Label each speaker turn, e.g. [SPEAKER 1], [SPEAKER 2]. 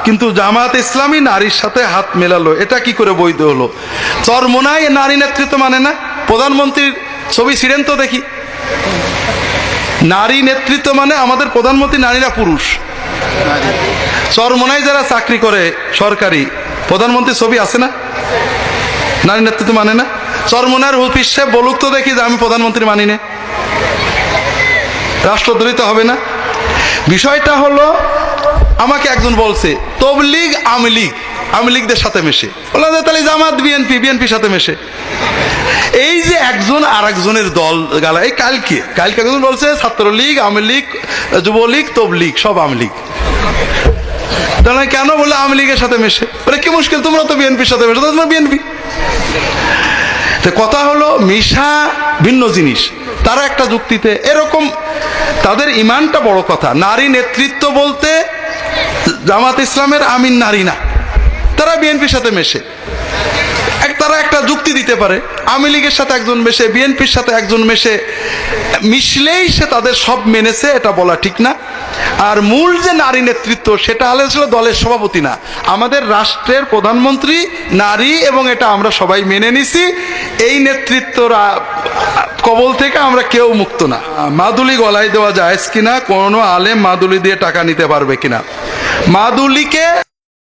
[SPEAKER 1] কিন্তু জামাত ইসলামী নারীর সাথে হাত মেলালো, এটা কি করে বৈধ হলো? চরমোনাই নারী নেতৃত্ব মানে না? প্রধানমন্ত্রীর ছবি ছিলেন তো দেখি। নারী নেতৃত্ব মানে আমাদের প্রধানমন্ত্রী নারীরা পুরুষ। চরমোনাই যারা চাকরি করে সরকারি, প্রধানমন্ত্রীর ছবি আছে না? নারী নেতৃত্ব মানে না? চরমোনার হুফিস সাহেব বলুক তো দেখি যে আমি প্রধানমন্ত্রী মানি না। রাষ্ট্রদ্রোহিত হবে না? বিষয়টা হলো, আমাকে একজন বলছে তবলিগ আওয়ামী লীগদের সাথে মেশে, বললাম তাহলে জামাত বিএনপির সাথে মেশে। এই যে একজন আর একজনের দল গালা, এই কালকে একজন বলছে ছাত্রলীগ, আওয়ামী লীগ, যুবলীগ, তবলিগ সব আওয়ামী লীগ। তাহলে কেন বললে আওয়ামী লীগের সাথে মেশে? বলে কি মুশকিল, তোমরা তো বিএনপির সাথে মেশো, তোমরা বিএনপি। তো কথা হলো মিশা ভিন্ন জিনিস। তারা একটা যুক্তিতে এরকম, তাদের ইমানটা বড় কথা। নারী নেতৃত্ব বলতে জামাত ইসলামের আমিন নারী না, তারা বিএনপির সাথে মেশে। তারা একটা যুক্তি দিতে পারে, আওয়ামী লীগের সাথে একজন মেশে, বিএনপির সাথে একজন মেশে, মিশলেই সে তাদের সব মেনেছে, এটা বলা ঠিক না। আর মূল যে নারী নেতৃত্ব, সেটা হলে ছিল দলের সভাপতি না, আমাদের রাষ্ট্রের প্রধানমন্ত্রী নারী, এবং এটা আমরা সবাই মেনে নিছি। এই নেতৃত্বরা কবল থেকে আমরা কেউ মুক্ত না। মাদুলি গলায় দেওয়া যায় কিনা, কোনো আলেম মাদুলি দিয়ে টাকা নিতে পারবে কিনা? মাদুলিকে